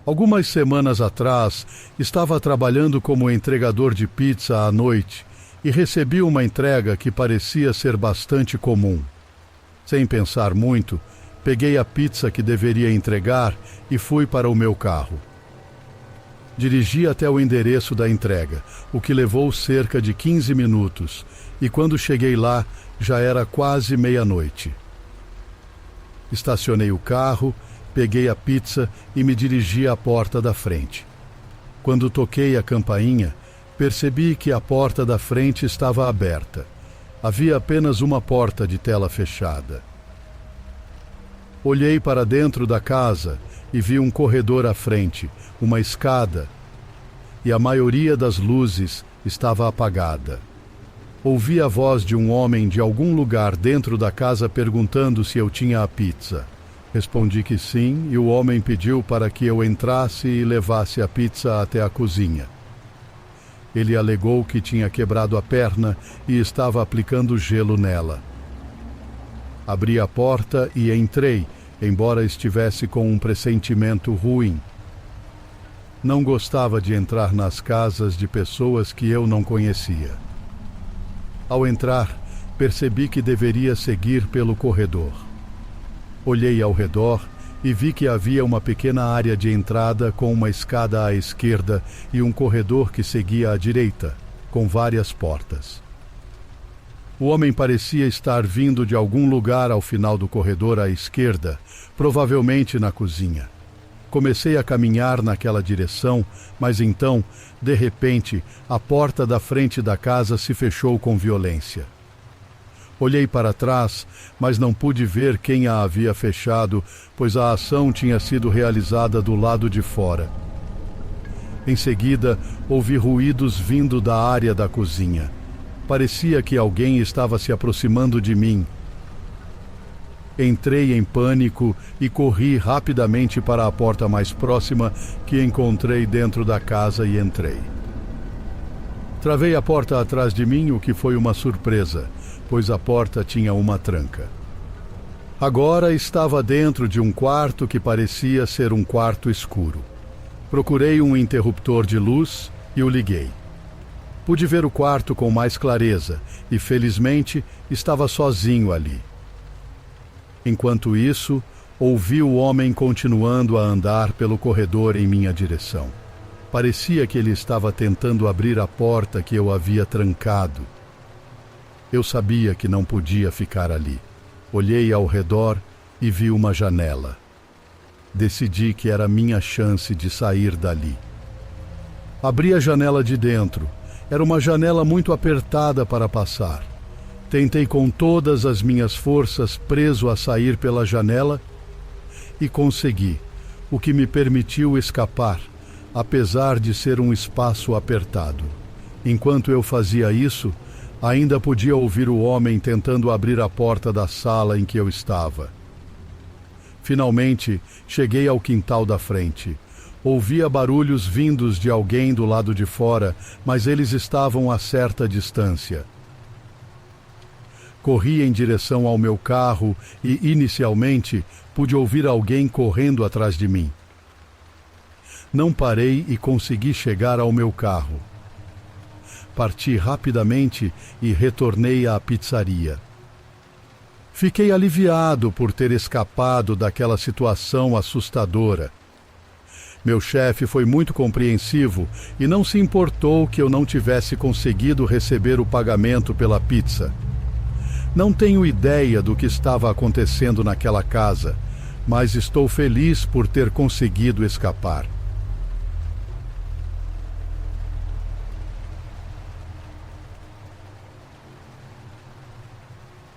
Algumas semanas atrás, estava trabalhando como entregador de pizza à noite e recebi uma entrega que parecia ser bastante comum. Sem pensar muito, peguei a pizza que deveria entregar e fui para o meu carro. Dirigi até o endereço da entrega, o que levou cerca de 15 minutos, e quando cheguei lá, já era quase meia-noite. Estacionei o carro, peguei a pizza e me dirigi à porta da frente. Quando toquei a campainha, percebi que a porta da frente estava aberta. Havia apenas uma porta de tela fechada. Olhei para dentro da casa e vi um corredor à frente, uma escada, e a maioria das luzes estava apagada. Ouvi a voz de um homem de algum lugar dentro da casa perguntando se eu tinha a pizza. Respondi que sim, e o homem pediu para que eu entrasse e levasse a pizza até a cozinha. Ele alegou que tinha quebrado a perna e estava aplicando gelo nela. Abri a porta e entrei, embora estivesse com um pressentimento ruim. Não gostava de entrar nas casas de pessoas que eu não conhecia. Ao entrar, percebi que deveria seguir pelo corredor. Olhei ao redor e vi que havia uma pequena área de entrada com uma escada à esquerda e um corredor que seguia à direita, com várias portas. O homem parecia estar vindo de algum lugar ao final do corredor à esquerda, provavelmente na cozinha. Comecei a caminhar naquela direção, mas então, de repente, a porta da frente da casa se fechou com violência. Olhei para trás, mas não pude ver quem a havia fechado, pois a ação tinha sido realizada do lado de fora. Em seguida, ouvi ruídos vindo da área da cozinha. Parecia que alguém estava se aproximando de mim. Entrei em pânico e corri rapidamente para a porta mais próxima que encontrei dentro da casa e entrei. Travei a porta atrás de mim, o que foi uma surpresa, pois a porta tinha uma tranca. Agora estava dentro de um quarto que parecia ser um quarto escuro. Procurei um interruptor de luz e o liguei. Pude ver o quarto com mais clareza e, felizmente, estava sozinho ali. Enquanto isso, ouvi o homem continuando a andar pelo corredor em minha direção. Parecia que ele estava tentando abrir a porta que eu havia trancado. Eu sabia que não podia ficar ali. Olhei ao redor e vi uma janela. Decidi que era minha chance de sair dali. Abri a janela de dentro. Era uma janela muito apertada para passar. Tentei com todas as minhas forças preso a sair pela janela e consegui, o que me permitiu escapar, apesar de ser um espaço apertado. Enquanto eu fazia isso, ainda podia ouvir o homem tentando abrir a porta da sala em que eu estava. Finalmente, cheguei ao quintal da frente. Ouvia barulhos vindos de alguém do lado de fora, mas eles estavam a certa distância. Corri em direção ao meu carro e, inicialmente, pude ouvir alguém correndo atrás de mim. Não parei e consegui chegar ao meu carro. Parti rapidamente e retornei à pizzaria. Fiquei aliviado por ter escapado daquela situação assustadora. Meu chefe foi muito compreensivo e não se importou que eu não tivesse conseguido receber o pagamento pela pizza. Não tenho ideia do que estava acontecendo naquela casa, mas estou feliz por ter conseguido escapar.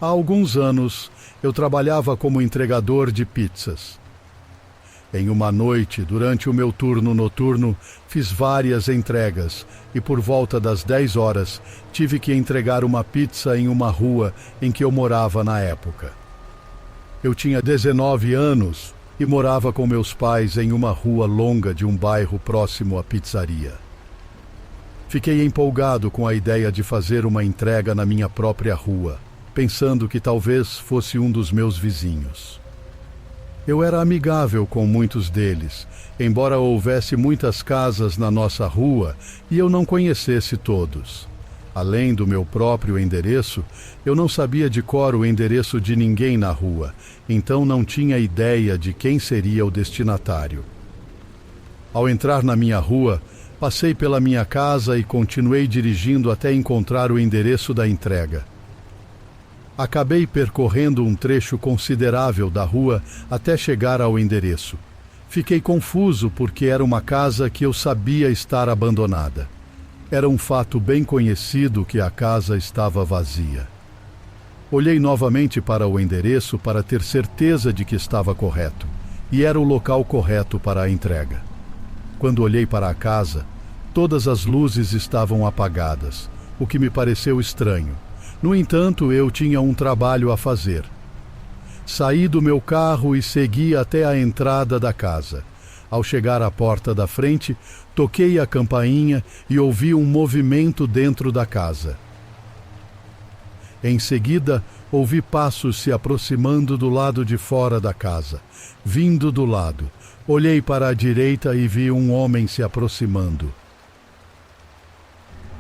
Há alguns anos, eu trabalhava como entregador de pizzas. Em uma noite, durante o meu turno noturno, fiz várias entregas e por volta das 10 horas tive que entregar uma pizza em uma rua em que eu morava na época. Eu tinha 19 anos e morava com meus pais em uma rua longa de um bairro próximo à pizzaria. Fiquei empolgado com a ideia de fazer uma entrega na minha própria rua, pensando que talvez fosse um dos meus vizinhos. Eu era amigável com muitos deles, embora houvesse muitas casas na nossa rua e eu não conhecesse todos. Além do meu próprio endereço, eu não sabia de cor o endereço de ninguém na rua, então não tinha ideia de quem seria o destinatário. Ao entrar na minha rua, passei pela minha casa e continuei dirigindo até encontrar o endereço da entrega. Acabei percorrendo um trecho considerável da rua até chegar ao endereço. Fiquei confuso porque era uma casa que eu sabia estar abandonada. Era um fato bem conhecido que a casa estava vazia. Olhei novamente para o endereço para ter certeza de que estava correto, e era o local correto para a entrega. Quando olhei para a casa, todas as luzes estavam apagadas, o que me pareceu estranho. No entanto, eu tinha um trabalho a fazer. Saí do meu carro e segui até a entrada da casa. Ao chegar à porta da frente, toquei a campainha e ouvi um movimento dentro da casa. Em seguida, ouvi passos se aproximando do lado de fora da casa, vindo do lado. Olhei para a direita e vi um homem se aproximando.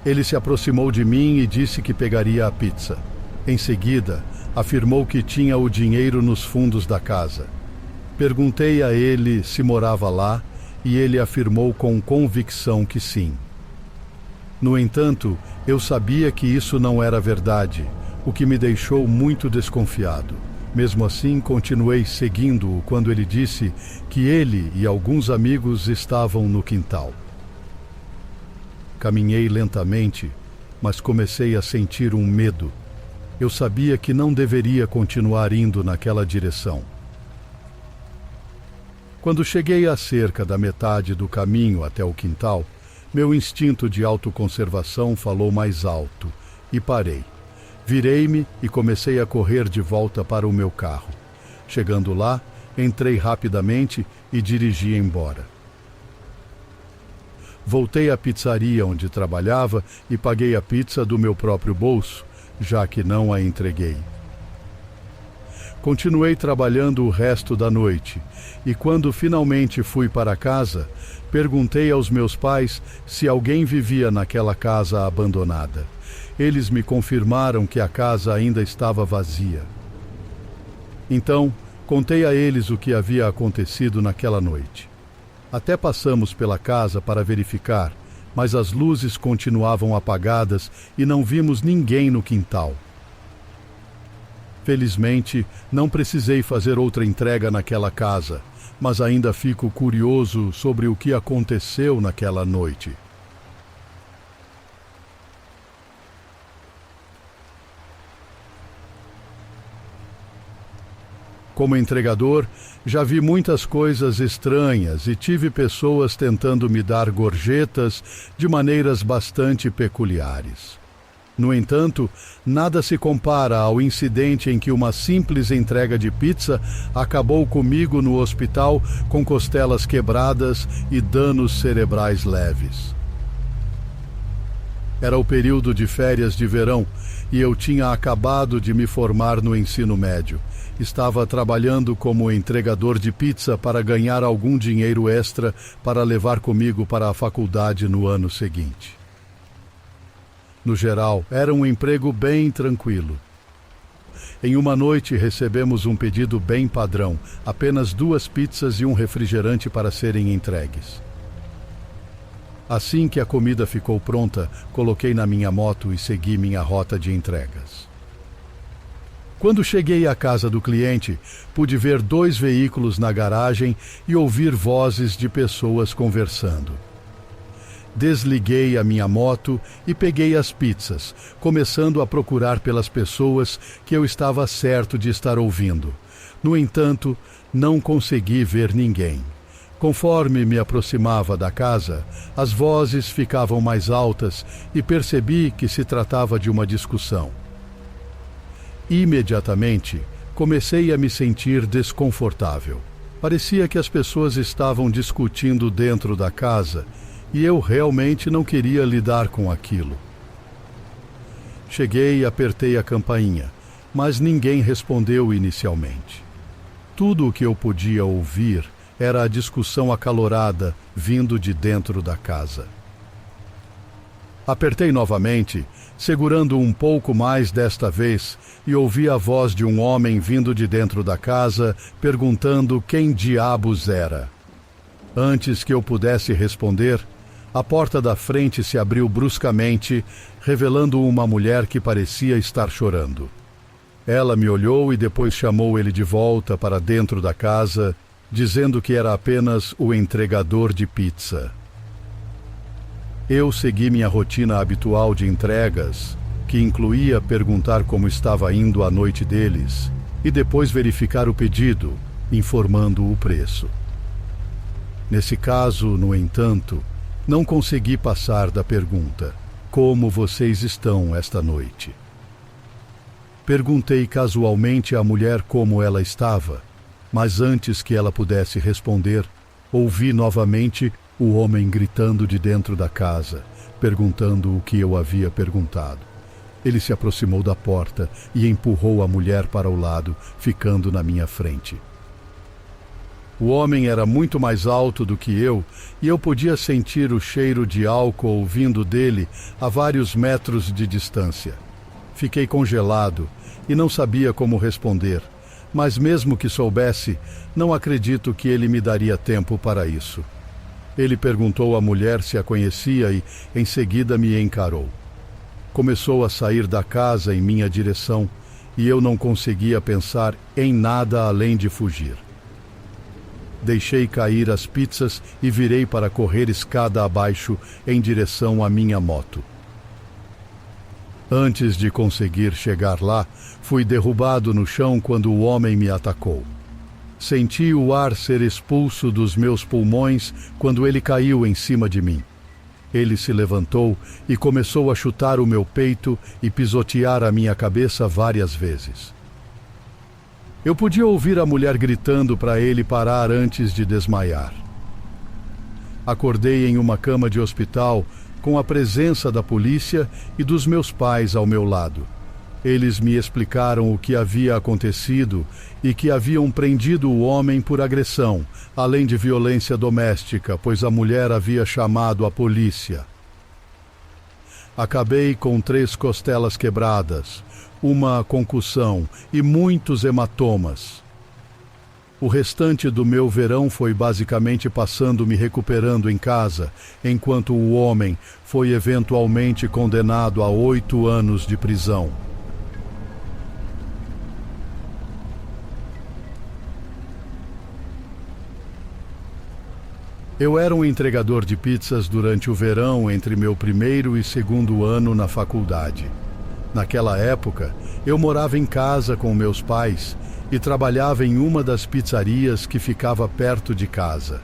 Ele se aproximou de mim e disse que pegaria a pizza. Em seguida, afirmou que tinha o dinheiro nos fundos da casa. Perguntei a ele se morava lá e ele afirmou com convicção que sim. No entanto, eu sabia que isso não era verdade, o que me deixou muito desconfiado. Mesmo assim, continuei seguindo-o quando ele disse que ele e alguns amigos estavam no quintal. Caminhei lentamente, mas comecei a sentir um medo. Eu sabia que não deveria continuar indo naquela direção. Quando cheguei a cerca da metade do caminho até o quintal, meu instinto de autoconservação falou mais alto e parei. Virei-me e comecei a correr de volta para o meu carro. Chegando lá, entrei rapidamente e dirigi embora. Voltei à pizzaria onde trabalhava e paguei a pizza do meu próprio bolso, já que não a entreguei. Continuei trabalhando o resto da noite e quando finalmente fui para casa, perguntei aos meus pais se alguém vivia naquela casa abandonada. Eles me confirmaram que a casa ainda estava vazia. Então, contei a eles o que havia acontecido naquela noite. Até passamos pela casa para verificar, mas as luzes continuavam apagadas e não vimos ninguém no quintal. Felizmente, não precisei fazer outra entrega naquela casa, mas ainda fico curioso sobre o que aconteceu naquela noite. Como entregador, já vi muitas coisas estranhas e tive pessoas tentando me dar gorjetas de maneiras bastante peculiares. No entanto, nada se compara ao incidente em que uma simples entrega de pizza acabou comigo no hospital com costelas quebradas e danos cerebrais leves. Era o período de férias de verão e eu tinha acabado de me formar no ensino médio. Estava trabalhando como entregador de pizza para ganhar algum dinheiro extra para levar comigo para a faculdade no ano seguinte. No geral, era um emprego bem tranquilo. Em uma noite recebemos um pedido bem padrão, apenas 2 pizzas e um refrigerante para serem entregues. Assim que a comida ficou pronta, coloquei na minha moto e segui minha rota de entregas. Quando cheguei à casa do cliente, pude ver 2 veículos na garagem e ouvir vozes de pessoas conversando. Desliguei a minha moto e peguei as pizzas, começando a procurar pelas pessoas que eu estava certo de estar ouvindo. No entanto, não consegui ver ninguém. Conforme me aproximava da casa, as vozes ficavam mais altas e percebi que se tratava de uma discussão. Imediatamente, comecei a me sentir desconfortável. Parecia que as pessoas estavam discutindo dentro da casa e eu realmente não queria lidar com aquilo. Cheguei e apertei a campainha, mas ninguém respondeu inicialmente. Tudo o que eu podia ouvir era a discussão acalorada vindo de dentro da casa. Apertei novamente, segurando um pouco mais desta vez, e ouvi a voz de um homem vindo de dentro da casa, perguntando quem diabos era. Antes que eu pudesse responder, a porta da frente se abriu bruscamente, revelando uma mulher que parecia estar chorando. Ela me olhou e depois chamou ele de volta para dentro da casa, dizendo que era apenas o entregador de pizza. Eu segui minha rotina habitual de entregas, que incluía perguntar como estava indo a noite deles e depois verificar o pedido, informando o preço. Nesse caso, no entanto, não consegui passar da pergunta: como vocês estão esta noite? Perguntei casualmente à mulher como ela estava, mas antes que ela pudesse responder, ouvi novamente o homem gritando de dentro da casa, perguntando o que eu havia perguntado. Ele se aproximou da porta e empurrou a mulher para o lado, ficando na minha frente. O homem era muito mais alto do que eu, e eu podia sentir o cheiro de álcool vindo dele a vários metros de distância. Fiquei congelado e não sabia como responder, mas mesmo que soubesse, não acredito que ele me daria tempo para isso. Ele perguntou à mulher se a conhecia e, em seguida, me encarou. Começou a sair da casa em minha direção e eu não conseguia pensar em nada além de fugir. Deixei cair as pizzas e virei para correr escada abaixo em direção à minha moto. Antes de conseguir chegar lá, fui derrubado no chão quando o homem me atacou. Senti o ar ser expulso dos meus pulmões quando ele caiu em cima de mim. Ele se levantou e começou a chutar o meu peito e pisotear a minha cabeça várias vezes. Eu podia ouvir a mulher gritando para ele parar antes de desmaiar. Acordei em uma cama de hospital com a presença da polícia e dos meus pais ao meu lado. Eles me explicaram o que havia acontecido e que haviam prendido o homem por agressão, além de violência doméstica, pois a mulher havia chamado a polícia. Acabei com 3 costelas quebradas, uma concussão e muitos hematomas. O restante do meu verão foi basicamente passando me recuperando em casa, enquanto o homem foi eventualmente condenado a 8 anos de prisão. Eu era um entregador de pizzas durante o verão entre meu 1º e 2º ano na faculdade. Naquela época, eu morava em casa com meus pais e trabalhava em uma das pizzarias que ficava perto de casa.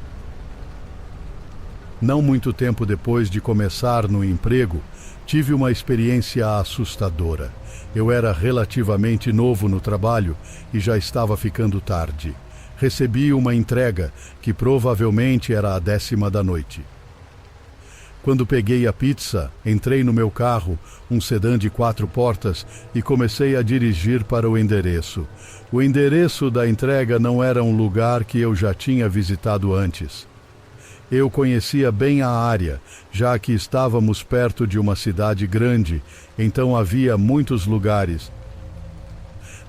Não muito tempo depois de começar no emprego, tive uma experiência assustadora. Eu era relativamente novo no trabalho e já estava ficando tarde. Recebi uma entrega que provavelmente era a 10ª da noite. Quando peguei a pizza, entrei no meu carro, um sedã de 4 portas, e comecei a dirigir para o endereço. O endereço da entrega não era um lugar que eu já tinha visitado antes. Eu conhecia bem a área, já que estávamos perto de uma cidade grande, então havia muitos lugares.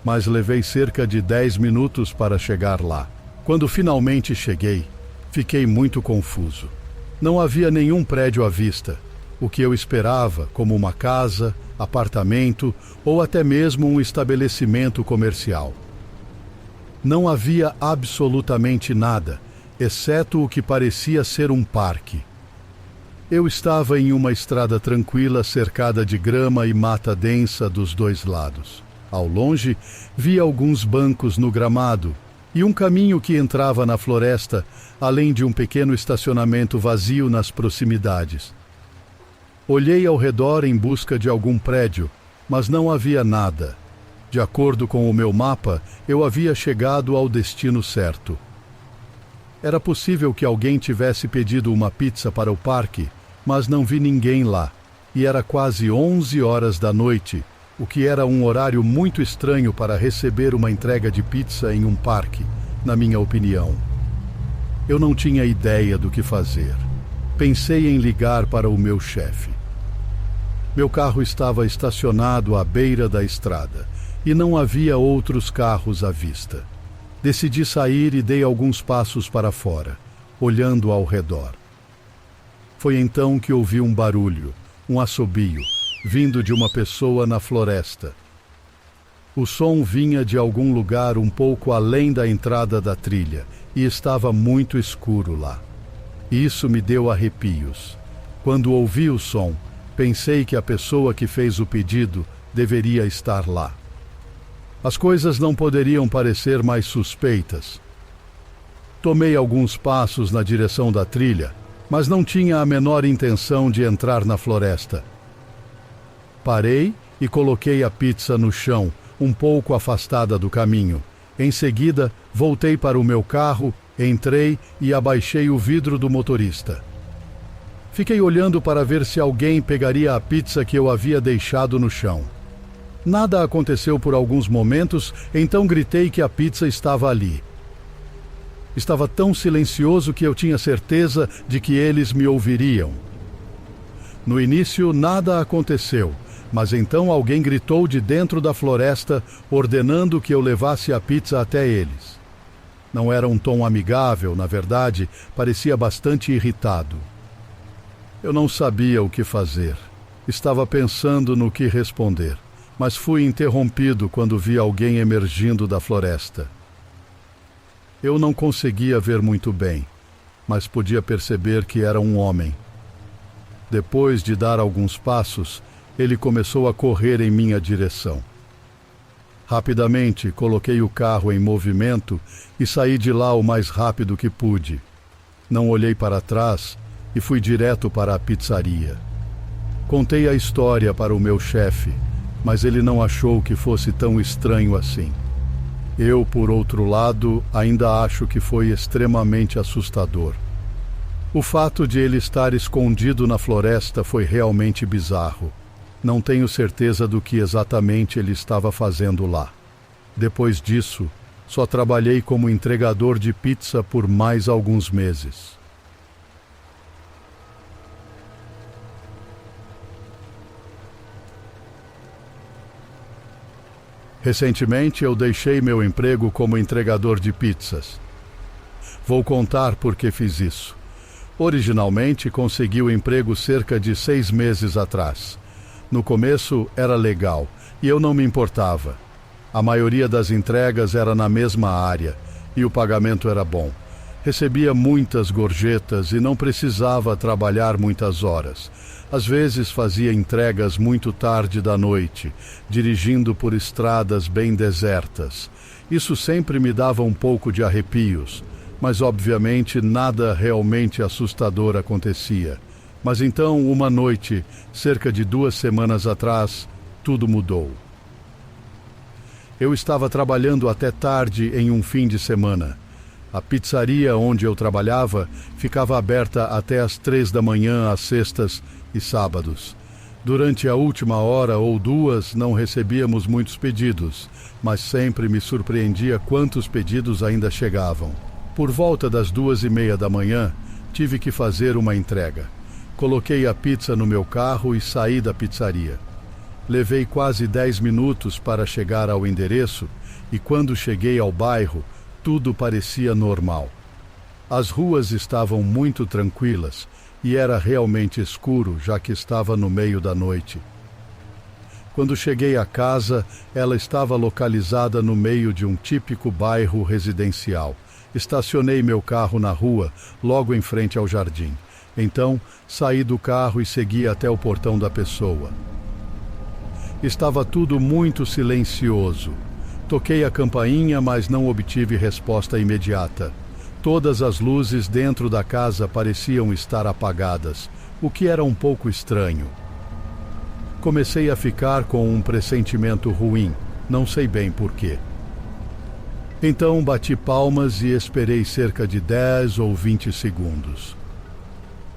Mas levei cerca de 10 minutos para chegar lá. Quando finalmente cheguei, fiquei muito confuso. Não havia nenhum prédio à vista, o que eu esperava como uma casa, apartamento ou até mesmo um estabelecimento comercial. Não havia absolutamente nada, exceto o que parecia ser um parque. Eu estava em uma estrada tranquila cercada de grama e mata densa dos 2 lados. Ao longe, vi alguns bancos no gramado e um caminho que entrava na floresta, além de um pequeno estacionamento vazio nas proximidades. Olhei ao redor em busca de algum prédio, mas não havia nada. De acordo com o meu mapa, eu havia chegado ao destino certo. Era possível que alguém tivesse pedido uma pizza para o parque, mas não vi ninguém lá, e era quase 11 horas da noite, o que era um horário muito estranho para receber uma entrega de pizza em um parque, na minha opinião. Eu não tinha ideia do que fazer. Pensei em ligar para o meu chefe. Meu carro estava estacionado à beira da estrada e não havia outros carros à vista. Decidi sair e dei alguns passos para fora, olhando ao redor. Foi então que ouvi um barulho, um assobio, vindo de uma pessoa na floresta. O som vinha de algum lugar um pouco além da entrada da trilha e estava muito escuro lá. Isso me deu arrepios. Quando ouvi o som, pensei que a pessoa que fez o pedido deveria estar lá. As coisas não poderiam parecer mais suspeitas. Tomei alguns passos na direção da trilha, mas não tinha a menor intenção de entrar na floresta. Parei e coloquei a pizza no chão, um pouco afastada do caminho. Em seguida, voltei para o meu carro, entrei e abaixei o vidro do motorista. Fiquei olhando para ver se alguém pegaria a pizza que eu havia deixado no chão. Nada aconteceu por alguns momentos, então gritei que a pizza estava ali. Estava tão silencioso que eu tinha certeza de que eles me ouviriam. No início, nada aconteceu, mas então alguém gritou de dentro da floresta, ordenando que eu levasse a pizza até eles. Não era um tom amigável, na verdade, parecia bastante irritado. Eu não sabia o que fazer. Estava pensando no que responder, mas fui interrompido quando vi alguém emergindo da floresta. Eu não conseguia ver muito bem, mas podia perceber que era um homem. Depois de dar alguns passos, ele começou a correr em minha direção. Rapidamente, coloquei o carro em movimento e saí de lá o mais rápido que pude. Não olhei para trás e fui direto para a pizzaria. Contei a história para o meu chefe, mas ele não achou que fosse tão estranho assim. Eu, por outro lado, ainda acho que foi extremamente assustador. O fato de ele estar escondido na floresta foi realmente bizarro. Não tenho certeza do que exatamente ele estava fazendo lá. Depois disso, só trabalhei como entregador de pizza por mais alguns meses. Recentemente, eu deixei meu emprego como entregador de pizzas. Vou contar por que fiz isso. Originalmente, consegui o emprego cerca de 6 meses atrás. No começo, era legal, e eu não me importava. A maioria das entregas era na mesma área, e o pagamento era bom. Recebia muitas gorjetas e não precisava trabalhar muitas horas. Às vezes fazia entregas muito tarde da noite, dirigindo por estradas bem desertas. Isso sempre me dava um pouco de arrepios, mas obviamente nada realmente assustador acontecia. Mas então, uma noite, cerca de 2 semanas atrás, tudo mudou. Eu estava trabalhando até tarde em um fim de semana. A pizzaria onde eu trabalhava ficava aberta até às 3 da manhã às sextas e sábados. Durante a última hora ou 2 não recebíamos muitos pedidos, mas sempre me surpreendia quantos pedidos ainda chegavam. Por volta das 2:30 da manhã, tive que fazer uma entrega. Coloquei a pizza no meu carro e saí da pizzaria. Levei quase 10 minutos para chegar ao endereço e quando cheguei ao bairro, tudo parecia normal. As ruas estavam muito tranquilas e era realmente escuro, já que estava no meio da noite. Quando cheguei à casa, ela estava localizada no meio de um típico bairro residencial. Estacionei meu carro na rua, logo em frente ao jardim. Então, saí do carro e segui até o portão da pessoa. Estava tudo muito silencioso. Toquei a campainha, mas não obtive resposta imediata. Todas as luzes dentro da casa pareciam estar apagadas, o que era um pouco estranho. Comecei a ficar com um pressentimento ruim, não sei bem porquê. Então bati palmas e esperei cerca de 10 ou 20 segundos.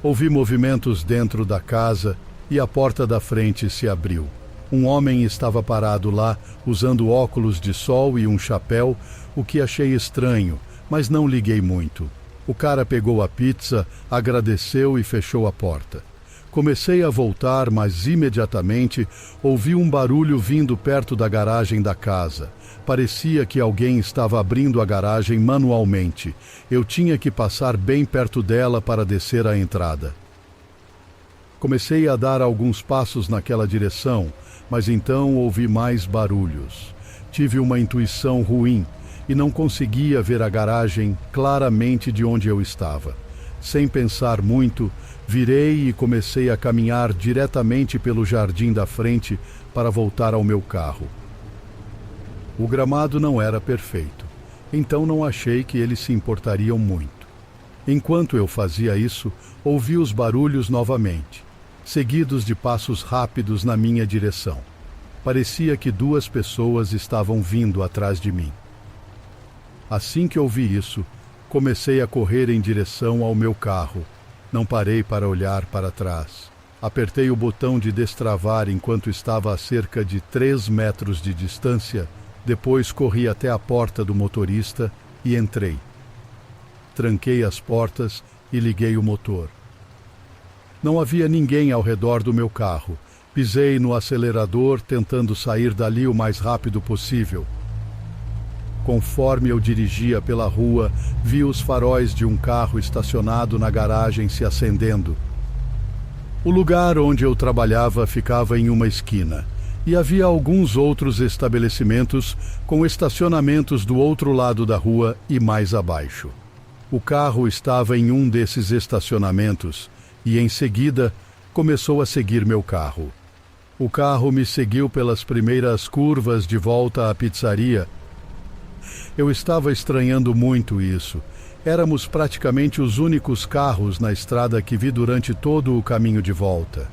Ouvi movimentos dentro da casa e a porta da frente se abriu. Um homem estava parado lá, usando óculos de sol e um chapéu, o que achei estranho, mas não liguei muito. O cara pegou a pizza, agradeceu e fechou a porta. Comecei a voltar, mas imediatamente ouvi um barulho vindo perto da garagem da casa. Parecia que alguém estava abrindo a garagem manualmente. Eu tinha que passar bem perto dela para descer a entrada. Comecei a dar alguns passos naquela direção, mas então ouvi mais barulhos. Tive uma intuição ruim e não conseguia ver a garagem claramente de onde eu estava. Sem pensar muito, virei e comecei a caminhar diretamente pelo jardim da frente para voltar ao meu carro. O gramado não era perfeito, então não achei que eles se importariam muito. Enquanto eu fazia isso, ouvi os barulhos novamente, seguidos de passos rápidos na minha direção. Parecia que 2 pessoas estavam vindo atrás de mim. Assim que ouvi isso, comecei a correr em direção ao meu carro. Não parei para olhar para trás. Apertei o botão de destravar enquanto estava a cerca de 3 metros de distância. Depois corri até a porta do motorista e entrei. Tranquei as portas e liguei o motor. Não havia ninguém ao redor do meu carro. Pisei no acelerador, tentando sair dali o mais rápido possível. Conforme eu dirigia pela rua, vi os faróis de um carro estacionado na garagem se acendendo. O lugar onde eu trabalhava ficava em uma esquina, e havia alguns outros estabelecimentos com estacionamentos do outro lado da rua e mais abaixo. O carro estava em um desses estacionamentos e, em seguida, começou a seguir meu carro. O carro me seguiu pelas primeiras curvas de volta à pizzaria. Eu estava estranhando muito isso. Éramos praticamente os únicos carros na estrada que vi durante todo o caminho de volta.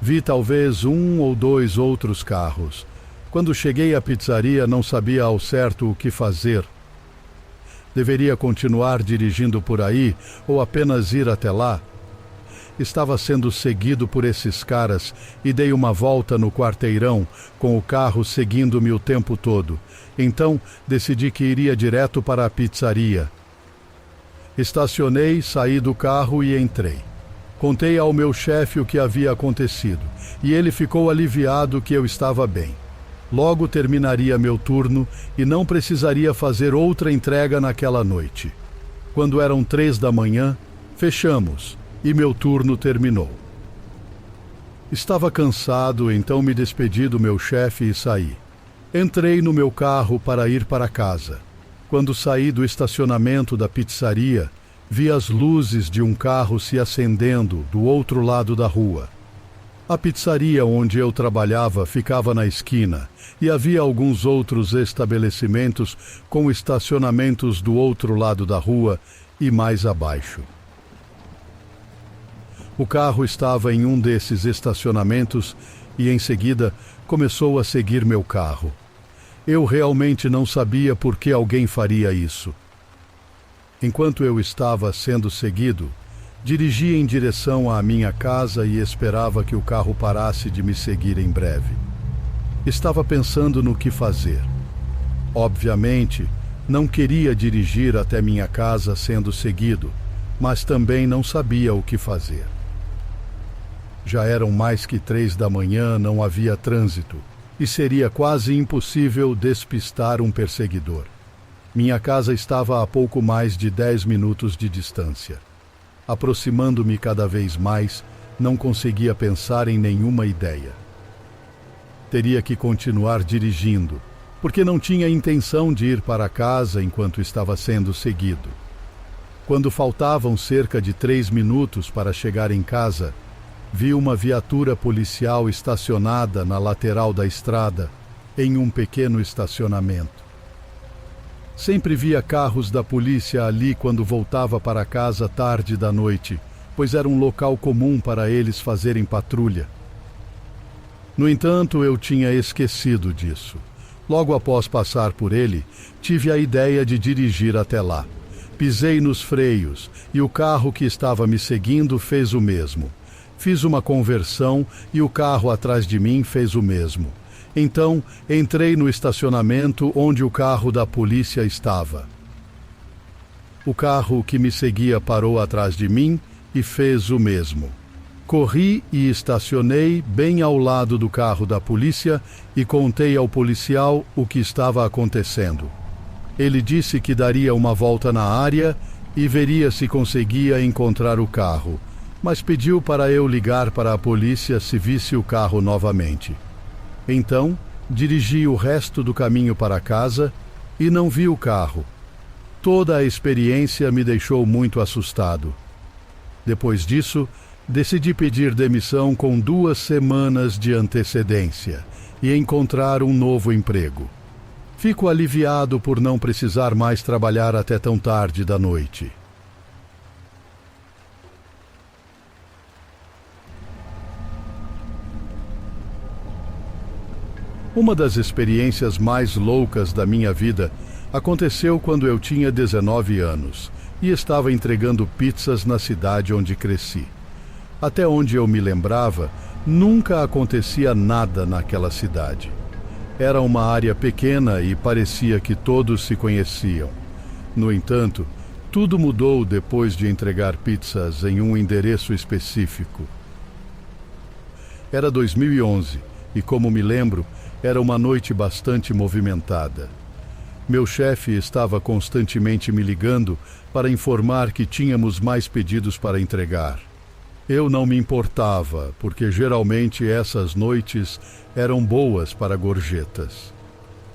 Vi talvez 1 ou 2 outros carros. Quando cheguei à pizzaria, não sabia ao certo o que fazer. Deveria continuar dirigindo por aí ou apenas ir até lá? Estava sendo seguido por esses caras e dei uma volta no quarteirão, com o carro seguindo-me o tempo todo. Então, decidi que iria direto para a pizzaria. Estacionei, saí do carro e entrei. Contei ao meu chefe o que havia acontecido, e ele ficou aliviado que eu estava bem. Logo terminaria meu turno e não precisaria fazer outra entrega naquela noite. Quando eram 3 da manhã, fechamos. E meu turno terminou. Estava cansado, então me despedi do meu chefe e saí. Entrei no meu carro para ir para casa. Quando saí do estacionamento da pizzaria, vi as luzes de um carro se acendendo do outro lado da rua. A pizzaria onde eu trabalhava ficava na esquina e havia alguns outros estabelecimentos com estacionamentos do outro lado da rua e mais abaixo. O carro estava em um desses estacionamentos e, em seguida, começou a seguir meu carro. Eu realmente não sabia por que alguém faria isso. Enquanto eu estava sendo seguido, dirigi em direção à minha casa e esperava que o carro parasse de me seguir em breve. Estava pensando no que fazer. Obviamente, não queria dirigir até minha casa sendo seguido, mas também não sabia o que fazer. Já eram mais que 3 da manhã, não havia trânsito, e seria quase impossível despistar um perseguidor. Minha casa estava a pouco mais de 10 minutos de distância. Aproximando-me cada vez mais, não conseguia pensar em nenhuma ideia. Teria que continuar dirigindo, porque não tinha intenção de ir para casa enquanto estava sendo seguido. Quando faltavam cerca de 3 minutos para chegar em casa, vi uma viatura policial estacionada na lateral da estrada, em um pequeno estacionamento. Sempre via carros da polícia ali quando voltava para casa tarde da noite, pois era um local comum para eles fazerem patrulha. No entanto, eu tinha esquecido disso. Logo após passar por ele, tive a ideia de dirigir até lá. Pisei nos freios e o carro que estava me seguindo fez o mesmo. Fiz uma conversão e o carro atrás de mim fez o mesmo. Então, entrei no estacionamento onde o carro da polícia estava. O carro que me seguia parou atrás de mim e fez o mesmo. Corri e estacionei bem ao lado do carro da polícia e contei ao policial o que estava acontecendo. Ele disse que daria uma volta na área e veria se conseguia encontrar o carro, mas pediu para eu ligar para a polícia se visse o carro novamente. Então, dirigi o resto do caminho para casa e não vi o carro. Toda a experiência me deixou muito assustado. Depois disso, decidi pedir demissão com 2 semanas de antecedência e encontrar um novo emprego. Fico aliviado por não precisar mais trabalhar até tão tarde da noite. Uma das experiências mais loucas da minha vida aconteceu quando eu tinha 19 anos e estava entregando pizzas na cidade onde cresci. Até onde eu me lembrava, nunca acontecia nada naquela cidade. Era uma área pequena e parecia que todos se conheciam. No entanto, tudo mudou depois de entregar pizzas em um endereço específico. Era 2011 e, como me lembro, era uma noite bastante movimentada. Meu chefe estava constantemente me ligando para informar que tínhamos mais pedidos para entregar. Eu não me importava, porque geralmente essas noites eram boas para gorjetas.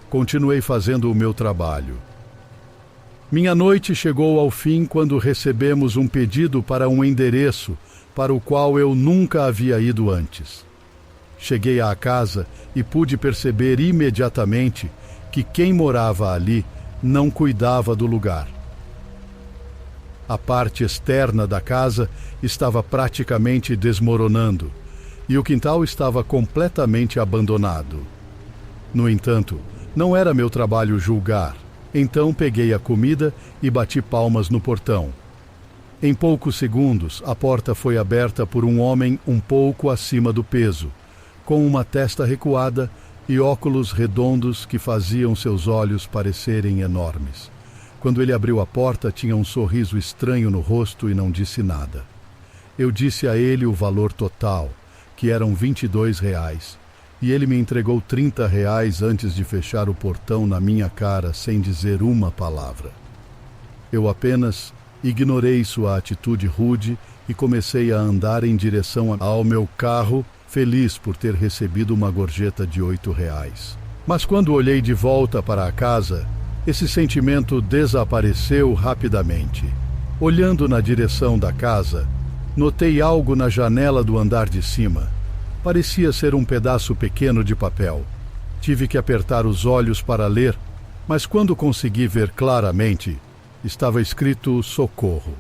Continuei fazendo o meu trabalho. Minha noite chegou ao fim quando recebemos um pedido para um endereço para o qual eu nunca havia ido antes. Cheguei à casa e pude perceber imediatamente que quem morava ali não cuidava do lugar. A parte externa da casa estava praticamente desmoronando e o quintal estava completamente abandonado. No entanto, não era meu trabalho julgar, então peguei a comida e bati palmas no portão. Em poucos segundos, a porta foi aberta por um homem um pouco acima do peso, com uma testa recuada e óculos redondos que faziam seus olhos parecerem enormes. Quando ele abriu a porta, tinha um sorriso estranho no rosto e não disse nada. Eu disse a ele o valor total, que eram R$22, e ele me entregou R$30 antes de fechar o portão na minha cara sem dizer uma palavra. Eu apenas ignorei sua atitude rude e comecei a andar em direção ao meu carro, feliz por ter recebido uma gorjeta de R$8. Mas quando olhei de volta para a casa, esse sentimento desapareceu rapidamente. Olhando na direção da casa, notei algo na janela do andar de cima. Parecia ser um pedaço pequeno de papel. Tive que apertar os olhos para ler, mas quando consegui ver claramente, estava escrito socorro.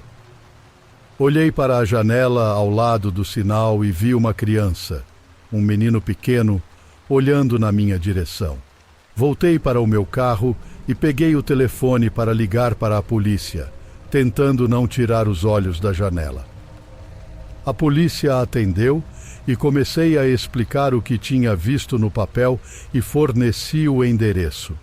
Olhei para a janela ao lado do sinal e vi uma criança, um menino pequeno, olhando na minha direção. Voltei para o meu carro e peguei o telefone para ligar para a polícia, tentando não tirar os olhos da janela. A polícia atendeu e comecei a explicar o que tinha visto no papel e forneci o endereço.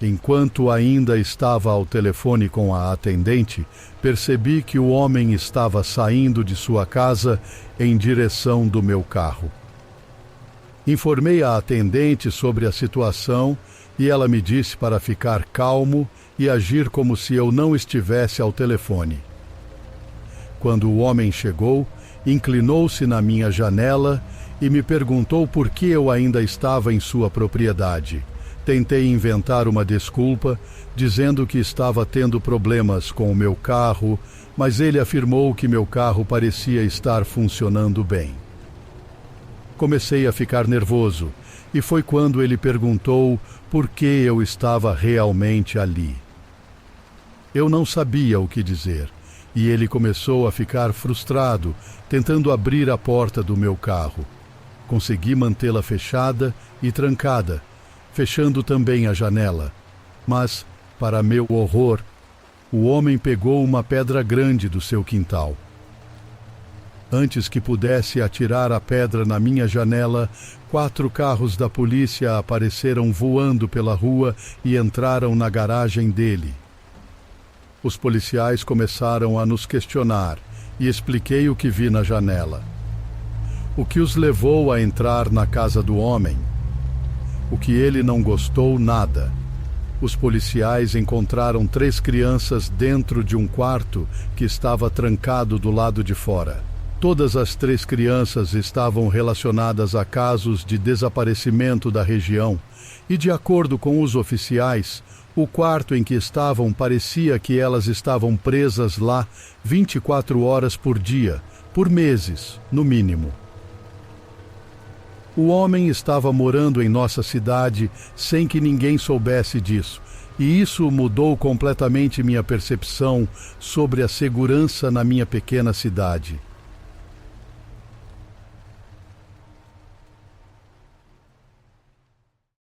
Enquanto ainda estava ao telefone com a atendente, percebi que o homem estava saindo de sua casa em direção do meu carro. Informei a atendente sobre a situação e ela me disse para ficar calmo e agir como se eu não estivesse ao telefone. Quando o homem chegou, inclinou-se na minha janela e me perguntou por que eu ainda estava em sua propriedade. Tentei inventar uma desculpa, dizendo que estava tendo problemas com o meu carro, mas ele afirmou que meu carro parecia estar funcionando bem. Comecei a ficar nervoso, e foi quando ele perguntou por que eu estava realmente ali. Eu não sabia o que dizer, e ele começou a ficar frustrado, tentando abrir a porta do meu carro. Consegui mantê-la fechada e trancada, fechando também a janela. Mas, para meu horror, o homem pegou uma pedra grande do seu quintal. Antes que pudesse atirar a pedra na minha janela, 4 carros da polícia apareceram voando pela rua e entraram na garagem dele. Os policiais começaram a nos questionar e expliquei o que vi na janela. O que os levou a entrar na casa do homem? O que ele não gostou, nada. Os policiais encontraram 3 crianças dentro de um quarto que estava trancado do lado de fora. Todas as 3 crianças estavam relacionadas a casos de desaparecimento da região e, de acordo com os oficiais, o quarto em que estavam parecia que elas estavam presas lá 24 horas por dia, por meses, no mínimo. O homem estava morando em nossa cidade sem que ninguém soubesse disso, e isso mudou completamente minha percepção sobre a segurança na minha pequena cidade.